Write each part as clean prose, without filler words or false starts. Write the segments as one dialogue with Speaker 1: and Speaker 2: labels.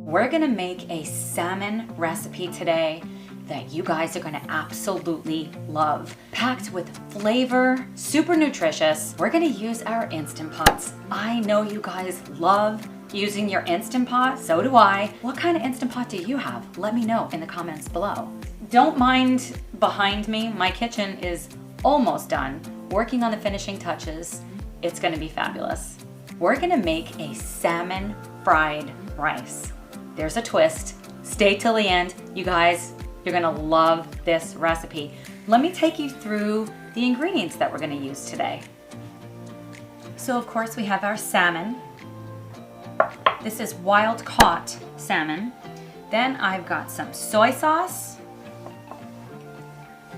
Speaker 1: We're gonna make a salmon recipe today that you guys are gonna absolutely love. Packed with flavor, super nutritious. We're gonna use our Instant Pots. I know you guys love using your Instant Pot, so do I. What kind of Instant Pot do you have? Let me know in the comments below. Don't mind behind me, my kitchen is almost done. Working on the finishing touches. It's gonna be fabulous. We're gonna make a salmon fried rice. There's a twist. Stay till the end. You guys, you're gonna love this recipe. Let me take you through the ingredients that we're gonna use today. So of course we have our salmon. This is wild caught salmon. Then I've got some soy sauce,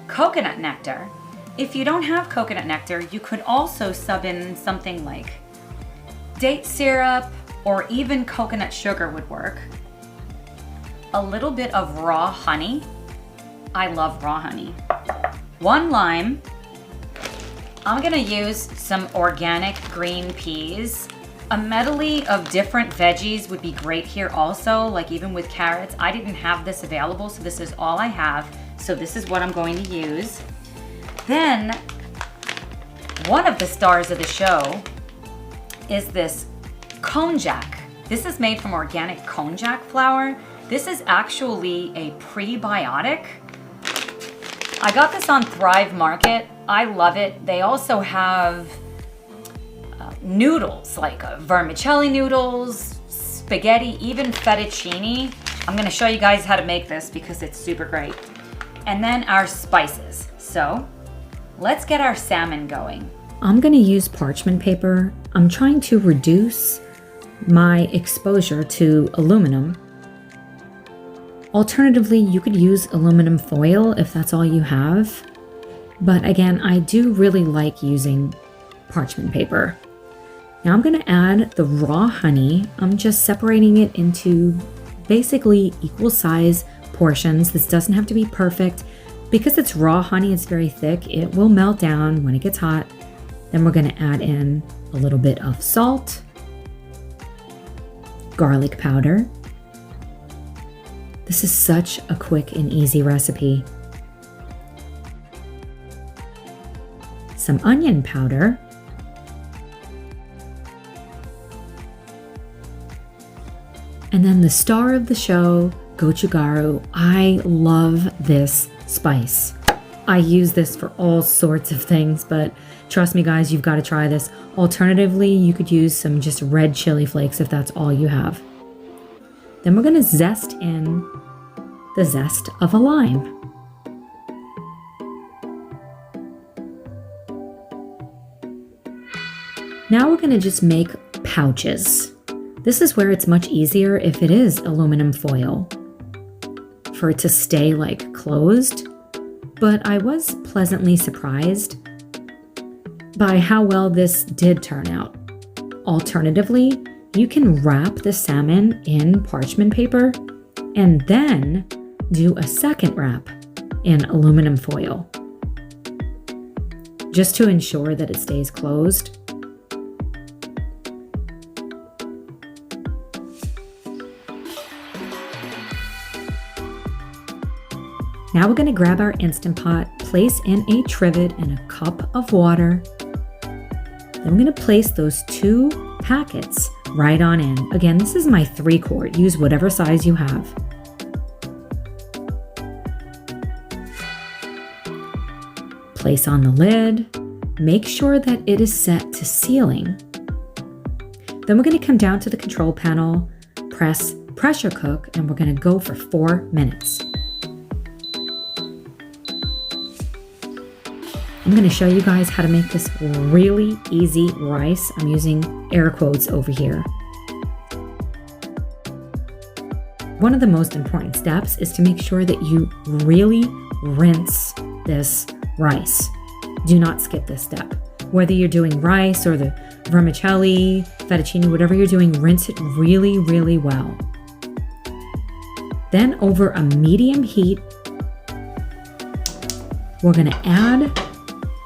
Speaker 1: coconut nectar. If you don't have coconut nectar, you could also sub in something like date syrup or even coconut sugar would work. A little bit of raw honey. I love raw honey. 1 lime. I'm gonna use some organic green peas. A medley of different veggies would be great here also, like even with carrots. I didn't have this available, so this is all I have. So this is what I'm going to use. Then, one of the stars of the show is this konjac. This is made from organic konjac flour. This is actually a prebiotic. I got this on Thrive Market. I love it. They also have noodles, like vermicelli noodles, spaghetti, even fettuccine. I'm gonna show you guys how to make this because it's super great. And then our spices. So let's get our salmon going. I'm gonna use parchment paper. I'm trying to reduce my exposure to aluminum. Alternatively, you could use aluminum foil if that's all you have. But again, I do really like using parchment paper. Now I'm gonna add the raw honey. I'm just separating it into basically equal size portions. This doesn't have to be perfect. Because it's raw honey, it's very thick. It will melt down when it gets hot. Then we're gonna add in a little bit of salt, garlic powder. This is such a quick and easy recipe. Some onion powder. And then the star of the show, Gochugaru. I love this spice. I use this for all sorts of things, but trust me guys, you've got to try this. Alternatively, you could use some just red chili flakes if that's all you have. Then we're gonna zest in the zest of a lime. Now we're gonna just make pouches. This is where it's much easier if it is aluminum foil for it to stay like closed, but I was pleasantly surprised by how well this did turn out. Alternatively, you can wrap the salmon in parchment paper and then do a second wrap in aluminum foil, just to ensure that it stays closed. Now we're gonna grab our Instant Pot, place in a trivet and a cup of water. Then we're gonna place those 2 packets right on in. Again, this is my 3 quart. Use whatever size you have. Place on the lid. Make sure that it is set to sealing. Then we're gonna come down to the control panel, press pressure cook, and we're gonna go for 4 minutes. I'm gonna show you guys how to make this really easy rice. I'm using air quotes over here. One of the most important steps is to make sure that you really rinse this rice. Do not skip this step. Whether you're doing rice or the vermicelli, fettuccine, whatever you're doing, rinse it really, really well. Then over a medium heat, we're gonna add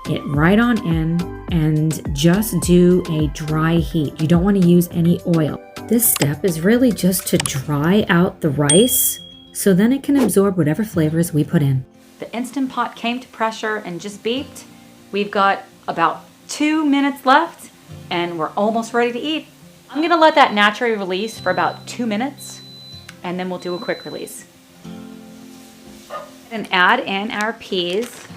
Speaker 2: it right on in and just do a dry heat. You don't want to use any oil. This step is really just to dry out the rice so then it can absorb whatever flavors we put in.
Speaker 1: The Instant Pot came to pressure and just beeped. We've got about 2 minutes left and we're almost ready to eat. I'm gonna let that naturally release for about 2 minutes and then we'll do a quick release. And add in our peas,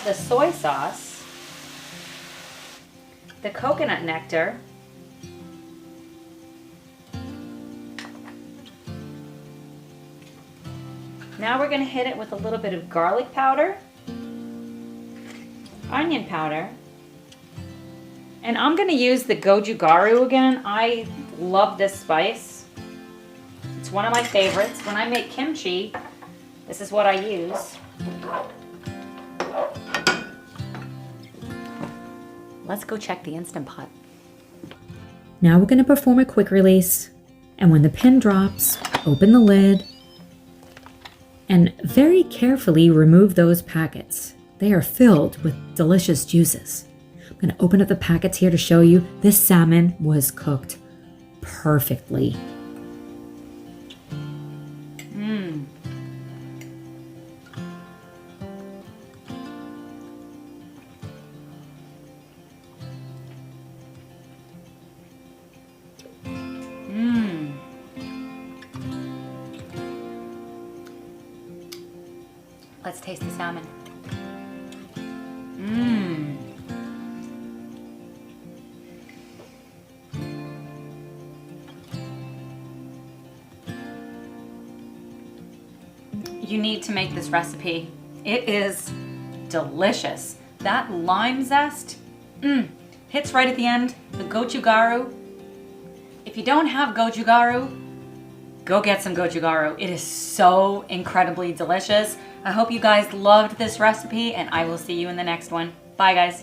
Speaker 1: the soy sauce, the coconut nectar, now we're gonna hit it with a little bit of garlic powder, onion powder, and I'm gonna use the Gochugaru again. I love this spice. It's one of my favorites. When I make kimchi, this is what I use. Let's go check the Instant Pot.
Speaker 2: Now we're gonna perform a quick release, and when the pin drops, open the lid and very carefully remove those packets. They are filled with delicious juices. I'm gonna open up the packets here to show you this salmon was cooked perfectly.
Speaker 1: Let's taste the salmon. You need to make this recipe. It is delicious. That lime zest hits right at the end. The Gochugaru. If you don't have Gochugaru, go get some Gochugaru. It is so incredibly delicious. I hope you guys loved this recipe and I will see you in the next one. Bye guys.